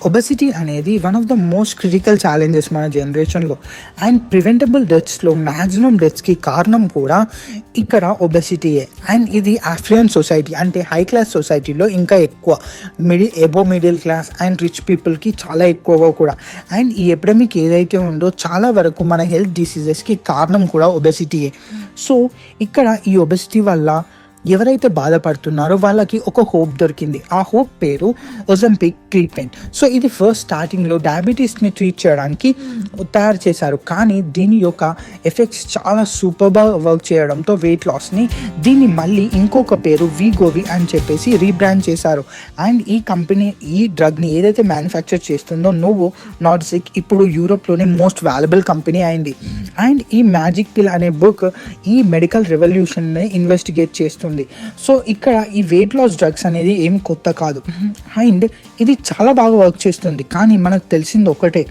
Obesity అనేది one of the most critical challenges మన జనరేషన్లో. అండ్ ప్రివెంటబుల్ డెత్స్లో మ్యాక్సిమం డెత్స్కి కారణం కూడా ఇక్కడ ఒబెసిటీయే. అండ్ ఇది ఆఫ్రికన్ సొసైటీ అంటే హై క్లాస్ సొసైటీలో ఇంకా ఎక్కువ, above middle class and rich పీపుల్కి చాలా ఎక్కువగా కూడా. అండ్ ఈ ఎపిడమిక్ ఏదైతే ఉందో చాలా వరకు మన హెల్త్ డిసీజెస్కి కారణం కూడా ఒబెసిటీయే. సో ఇక్కడ ఈ ఒబెసిటీ వల్ల ఎవరైతే బాధపడుతున్నారో వాళ్ళకి ఒక హోప్ దొరికింది. ఆ హోప్ పేరు ఒజంపిక్ ట్రీట్మెంట్. సో ఇది ఫస్ట్ స్టార్టింగ్లో డయాబెటీస్ని ట్రీట్ చేయడానికి తయారు చేశారు, కానీ దీని యొక్క ఎఫెక్ట్స్ చాలా సూపర్గా వర్క్ చేయడంతో వెయిట్ లాస్ని దీన్ని మళ్ళీ ఇంకొక పేరు వీగోవి అని చెప్పేసి రీబ్రాండ్ చేశారు. అండ్ ఈ కంపెనీ ఈ డ్రగ్ని ఏదైతే మ్యానుఫ్యాక్చర్ చేస్తుందో నోవో నార్డిక్ ఇప్పుడు యూరోప్లోనే మోస్ట్ వాల్యుబుల్ కంపెనీ అయింది. అండ్ ఈ మ్యాజిక్ పిల్ అనే బుక్ ఈ మెడికల్ రెవల్యూషన్ని ఇన్వెస్టిగేట్ చేస్తుంది. సో ఇక్కడ ఈ వెయిట్ లాస్ డ్రగ్స్ అనేది ఏం కొత్త కాదు అండ్ ఇది చాలా బాగా వర్క్ చేస్తుంది. కానీ మనకు తెలిసింది ఒకటే,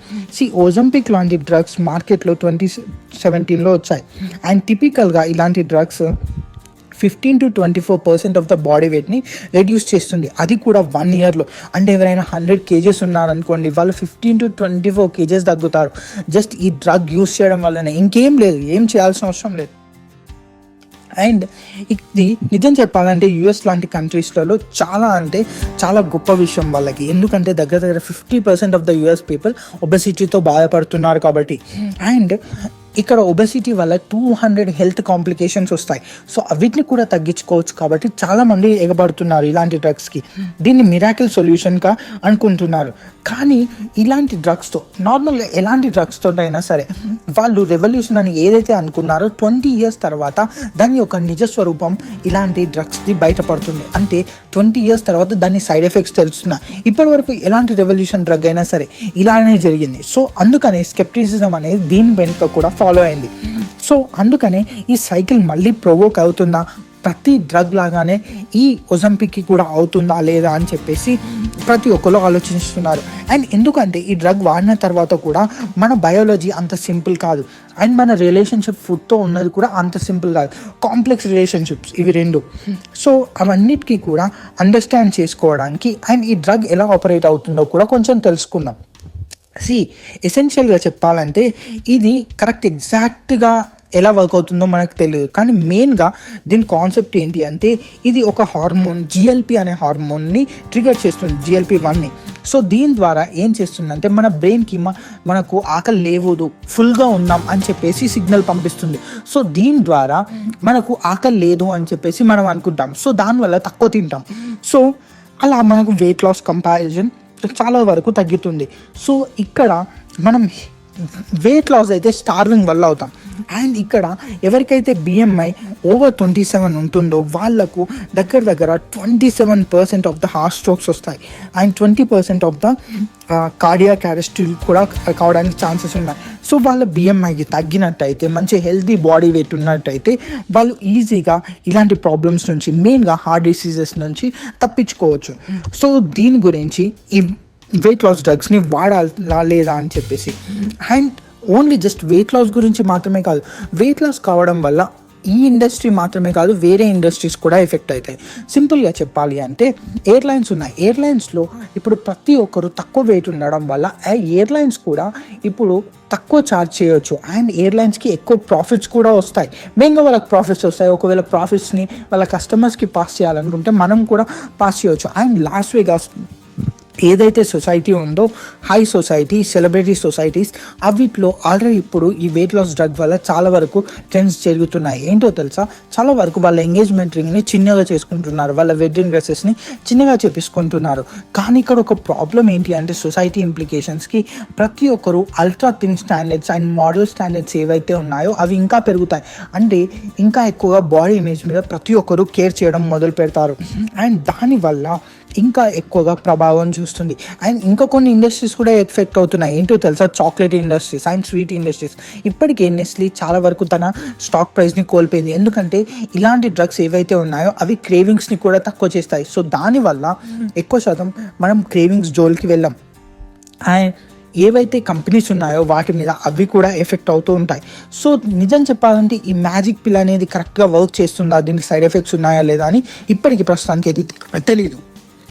ఓజంపిక్ లాంటి డ్రగ్స్ మార్కెట్లో 2017లో వచ్చాయి. అండ్ టిపికల్గా ఇలాంటి drugs 15 to 24% of the body వెయిట్ని రెడ్యూస్ చేస్తుంది, అది కూడా 1 yearలో. అంటే ఎవరైనా 100 kgs ఉన్నారనుకోండి, వాళ్ళు 15 to 24 kgs తగ్గుతారు జస్ట్ ఈ డ్రగ్ యూస్ చేయడం వల్లనే. ఇంకేం లేదు, ఏం చేయాల్సిన అవసరం లేదు. అండ్ ఇది నిజం చెప్పాలంటే యూఎస్ లాంటి కంట్రీస్లలో చాలా అంటే చాలా గొప్ప విషయం వాళ్ళకి, ఎందుకంటే దగ్గర 50% ఆఫ్ ద యూఎస్ పీపుల్ ఒబెసిటీతో బాధపడుతున్నారు కాబట్టి. అండ్ ఇక్కడ ఒబెసిటీ వల్ల 200 హెల్త్ కాంప్లికేషన్స్ వస్తాయి. సో వీటిని కూడా తగ్గించుకోవచ్చు కాబట్టి చాలామంది ఎగబడుతున్నారు ఇలాంటి డ్రగ్స్కి. దీన్ని మిరాకిల్ సొల్యూషన్గా అనుకుంటున్నారు. కానీ ఇలాంటి డ్రగ్స్తో నార్మల్గా ఎలాంటి డ్రగ్స్తో అయినా సరే వాళ్ళు రెవల్యూషన్ అని ఏదైతే అనుకున్నారో 20 years తర్వాత దాని యొక్క నిజస్వరూపం ఇలాంటి డ్రగ్స్ది బయటపడుతుంది. అంటే 20 years తర్వాత దాని సైడ్ ఎఫెక్ట్స్ తెలుస్తున్నాయి. ఇప్పటి వరకు ఎలాంటి రెవల్యూషన్ డ్రగ్ అయినా సరే ఇలానే జరిగింది. సో అందుకనే స్కెప్టిసిజం అనేది దీని వెనుక కూడా ఫాలో అయింది. సో అందుకనే ఈ సైకిల్ మళ్ళీ ప్రొవోక్ అవుతుందా, ప్రతి డ్రగ్ లాగానే ఈ ఒజంపిక్కి కూడా అవుతుందా లేదా అని చెప్పేసి ప్రతి ఒక్కరు ఆలోచిస్తున్నారు. అండ్ ఎందుకంటే ఈ డ్రగ్ వాడిన తర్వాత కూడా మన బయాలజీ అంత సింపుల్ కాదు, అండ్ మన రిలేషన్షిప్ ఫుడ్తో ఉన్నది కూడా అంత సింపుల్ కాదు, కాంప్లెక్స్ రిలేషన్షిప్స్ ఇవి రెండు. సో అవన్నిటికీ కూడా అండర్స్టాండ్ చేసుకోవడానికి అండ్ ఈ డ్రగ్ ఎలా ఆపరేట్ అవుతుందో కూడా కొంచెం తెలుసుకుందాం. ఎసెన్షియల్గా చెప్పాలంటే ఇది కరెక్ట్ ఎగ్జాక్ట్గా ఎలా వర్క్ అవుతుందో మనకు తెలియదు, కానీ మెయిన్గా దీని కాన్సెప్ట్ ఏంటి అంటే ఇది ఒక హార్మోన్ జిఎల్పి అనే హార్మోన్ని ట్రిగర్ చేస్తుంది, GLP-1ని. సో దీని ద్వారా ఏం చేస్తుందంటే మన బ్రెయిన్కి మనకు ఆకలి లేవదు, ఫుల్గా ఉన్నాం అని చెప్పేసి సిగ్నల్ పంపిస్తుంది. సో దీని ద్వారా మనకు ఆకలి లేదు అని చెప్పేసి మనం అనుకుంటాం, సో దానివల్ల తక్కువ తింటాం. సో అలా మనకు వెయిట్ లాస్ కంపారిజన్ చాలా వరకు తగ్గుతుంది. సో ఇక్కడ మనం వెయిట్ లాస్ అయితే స్టార్వింగ్ వల్ల అవుతాం. అండ్ ఇక్కడ ఎవరికైతే BMI ఓవర్ 27 ఉంటుందో వాళ్ళకు దగ్గర 27% ఆఫ్ ద హార్ట్ స్ట్రోక్స్ వస్తాయి and 20% of the cardiac arrest కూడా కావడానికి ఛాన్సెస్ ఉన్నాయి. సో వాళ్ళ BMIకి తగ్గినట్టయితే మంచి హెల్తీ బాడీ వెయిట్ ఉన్నట్టయితే వాళ్ళు ఈజీగా ఇలాంటి ప్రాబ్లమ్స్ నుంచి మెయిన్గా హార్ట్ డిసీజెస్ నుంచి తప్పించుకోవచ్చు. సో దీని గురించి ఈ వెయిట్ లాస్ డ్రగ్స్ని వాడాలా లేదా అని చెప్పేసి, and only just weight loss గురించి మాత్రమే కాదు, వెయిట్ లాస్ కావడం వల్ల ఈ ఇండస్ట్రీ మాత్రమే కాదు వేరే ఇండస్ట్రీస్ కూడా ఎఫెక్ట్ అవుతాయి. సింపుల్గా చెప్పాలి అంటే ఎయిర్లైన్స్ ఉన్నాయి, ఎయిర్లైన్స్లో ఇప్పుడు ప్రతి ఒక్కరు తక్కువ వెయిట్ ఉండడం వల్ల ఎయిర్లైన్స్ కూడా ఇప్పుడు తక్కువ ఛార్జ్ చేయొచ్చు అండ్ ఎయిర్లైన్స్కి ఎక్కువ ప్రాఫిట్స్ కూడా వస్తాయి. మెయిన్గా వాళ్ళకి ప్రాఫిట్స్ వస్తాయి. ఒకవేళ ప్రాఫిట్స్ని వాళ్ళ కస్టమర్స్కి పాస్ చేయాలనుకుంటే మనం కూడా పాస్ చేయొచ్చు. అండ్ లాస్ వేగాస్ ఏదైతే సొసైటీ ఉందో హై సొసైటీ సెలబ్రిటీ సొసైటీస్ అవిట్లో ఆల్రెడీ ఇప్పుడు ఈ వెయిట్ లాస్ డ్రగ్ వల్ల చాలా వరకు ట్రెండ్స్ జరుగుతున్నాయి. ఏంటో తెలుసా, చాలా వరకు వాళ్ళ ఎంగేజ్మెంట్ రింగ్ని చిన్నగా చేసుకుంటున్నారు, వాళ్ళ వెడ్డింగ్ డ్రెస్సెస్ని చిన్నగా చేపించుకుంటున్నారు. కానీ ఇక్కడ ఒక ప్రాబ్లం ఏంటి అంటే సొసైటీ ఇంప్లికేషన్స్కి ప్రతి ఒక్కరు ultra thin standards and model standards ఏవైతే ఉన్నాయో అవి ఇంకా పెరుగుతాయి. అంటే ఇంకా ఎక్కువగా బాడీ ఇమేజ్ మీద ప్రతి ఒక్కరు కేర్ చేయడం మొదలు పెడతారు అండ్ దానివల్ల ఇంకా ఎక్కువగా ప్రభావం చూస్తుంది. అండ్ ఇంకా కొన్ని ఇండస్ట్రీస్ కూడా ఎఫెక్ట్ అవుతున్నాయి. ఏంటో తెలుసా, chocolate industries and sweet industries. ఇప్పటికే నెస్లీ చాలా వరకు తన స్టాక్ ప్రైస్ని కోల్పోయింది, ఎందుకంటే ఇలాంటి డ్రగ్స్ ఏవైతే ఉన్నాయో అవి క్రేవింగ్స్ని కూడా తక్కువ చేస్తాయి. సో దానివల్ల ఎక్కువ శాతం మనం క్రేవింగ్స్ జోలికి వెళ్ళాం. అండ్ ఏవైతే కంపెనీస్ ఉన్నాయో వాటి మీద అవి కూడా ఎఫెక్ట్ అవుతూ ఉంటాయి. సో నిజం చెప్పాలంటే ఈ మ్యాజిక్ పిల్ అనేది కరెక్ట్గా వర్క్ చేస్తుందా, దీనికి సైడ్ ఎఫెక్ట్స్ ఉన్నాయా లేదా అని ఇప్పటికి ప్రస్తుతానికి తెలియదు.